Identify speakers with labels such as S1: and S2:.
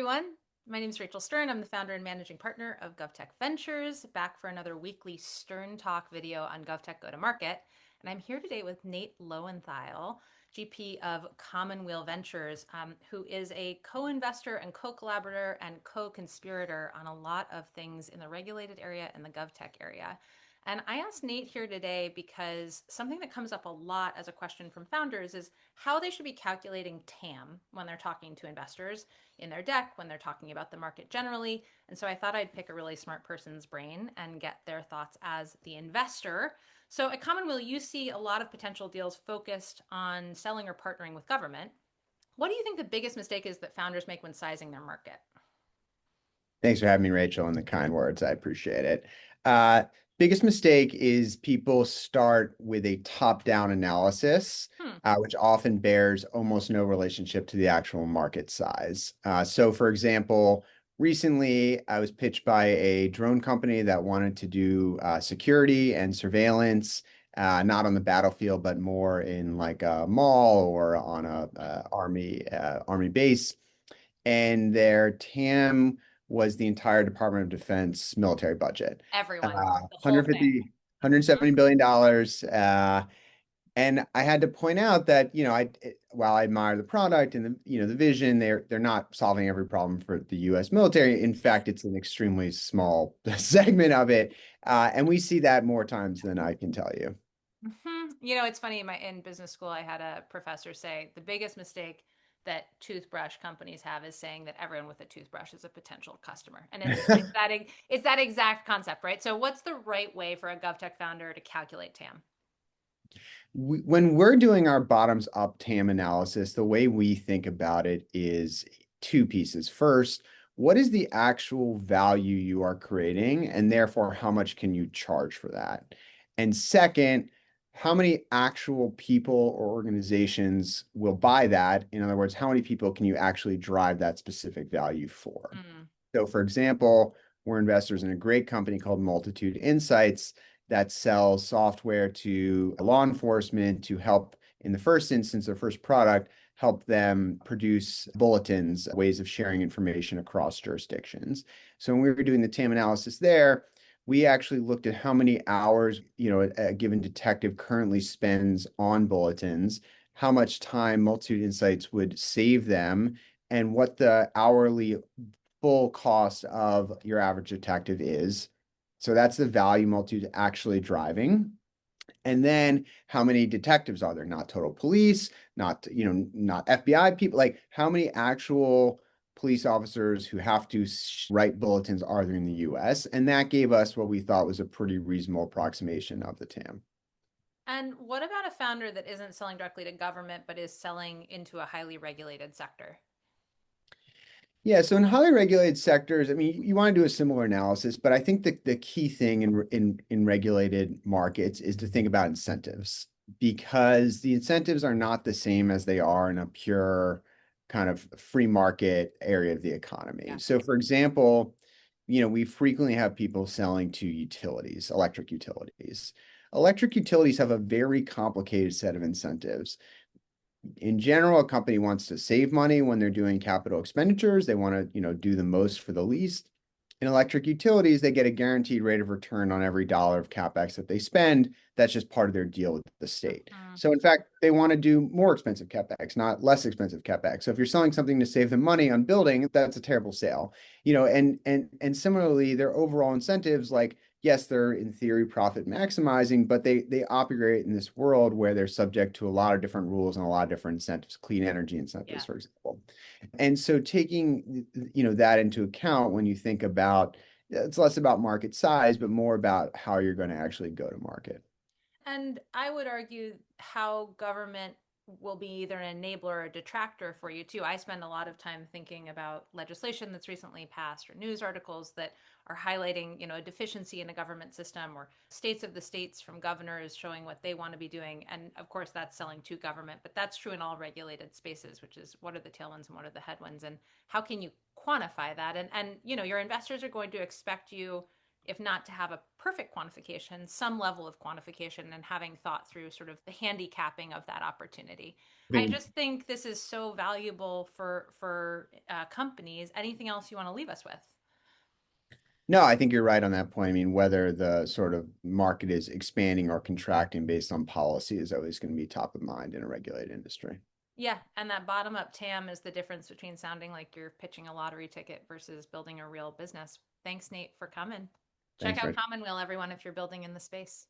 S1: everyone. My name is Rachel Stern. I'm the founder and managing partner of Govtech Ventures, back for another weekly Stern Talk video on Govtech Go-to-Market. And I'm here today with Nate Loewentheil, GP of Commonweal Ventures, who is a co-investor and co-collaborator and co-conspirator on a lot of things in the regulated area and the GovTech area. And I asked Nate here today because something that comes up a lot as a question from founders is how they should be calculating TAM when they're talking to investors in their deck, when they're talking about the market generally. And so I thought I'd pick a really smart person's brain and get their thoughts as the investor. So at Commonweal, you see a lot of potential deals focused on selling or partnering with government. What do you think the biggest mistake is that founders make when sizing their market?
S2: Thanks for having me, Rachel, and the kind words. I appreciate it. Uh, Biggest mistake is people start with a top-down analysis,
S1: Hmm.
S2: which often bears almost no relationship to the actual market size. So, for example, recently I was pitched by a drone company that wanted to do security and surveillance, not on the battlefield, but more in like a mall or on a army base. And their TAM was the entire Department of Defense military budget.
S1: Everyone, the whole thing.
S2: 150, $170 billion dollars. And I had to point out that, while I admire the product and the vision, they're not solving every problem for the U.S. military. In fact, it's an extremely small segment of it. And we see that more times than I can tell you.
S1: It's funny. In business school, I had a professor say the biggest mistake that toothbrush companies have is saying that everyone with a toothbrush is a potential customer, and it's that exact concept, right? So, what's the right way for a GovTech founder to calculate TAM?
S2: When we're doing our bottoms up TAM analysis, the way we think about it is two pieces. First, what is the actual value you are creating, and therefore how much can you charge for that? And second, how many actual people or organizations will buy that? In other words, how many people can you actually drive that specific value for?
S1: Mm.
S2: So, for example, we're investors in a great company called Multitude Insights that sells software to law enforcement to help, in the first instance, their first product, help them produce bulletins, ways of sharing information across jurisdictions. So when we were doing the TAM analysis there, we actually looked at how many hours, a given detective currently spends on bulletins, how much time Multitude Insights would save them, and what the hourly full cost of your average detective is. So that's the value Multitude actually driving. And then how many detectives are there? Not total police, not FBI people, like how many actual police officers who have to write bulletins are there in the US? And that gave us what we thought was a pretty reasonable approximation of the TAM.
S1: And what about a founder that isn't selling directly to government but is selling into a highly regulated sector?
S2: Yeah, so in highly regulated sectors, I mean, you want to do a similar analysis, but I think the key thing in regulated markets is to think about incentives because the incentives are not the same as they are in a pure kind of free market area of the economy.
S1: Yeah.
S2: So, for example, we frequently have people selling to utilities, electric utilities. Electric utilities have a very complicated set of incentives. In general, a company wants to save money when they're doing capital expenditures. They want to, do the most for the least. In electric utilities, they get a guaranteed rate of return on every dollar of CapEx that they spend. That's just part of their deal with the state.
S1: Mhm.
S2: So in fact, they want to do more expensive CapEx, not less expensive CapEx. So if you're selling something to save them money on building, that's a terrible sale. And similarly, their overall incentives, like yes, they're in theory profit maximizing, but they operate in this world where they're subject to a lot of different rules and a lot of different incentives, clean energy incentives,
S1: Yeah.
S2: for example. And so taking that into account when you think about it's less about market size, but more about how you're going to actually go to market.
S1: And I would argue how government will be either an enabler or a detractor for you too. I spend a lot of time thinking about legislation that's recently passed or news articles that are highlighting, a deficiency in a government system or states of the states from governors showing what they want to be doing. And of course, that's selling to government, but that's true in all regulated spaces, which is what are the tailwinds and what are the headwinds and how can you quantify that? And your investors are going to expect you if not to have a perfect quantification, some level of quantification and having thought through sort of the handicapping of that opportunity. I
S2: Being-
S1: just think this is so valuable for companies. Anything else you want to leave us with?
S2: No, I think you're right on that point. I mean, whether the sort of market is expanding or contracting based on policy is always going to be top of mind in a regulated industry.
S1: Yeah, and that bottom up TAM is the difference between sounding like you're pitching a lottery ticket versus building a real business. Thanks, Nate, for coming. Check
S2: Thanks,
S1: out
S2: Rich.
S1: Commonweal, everyone, if you're building in the space.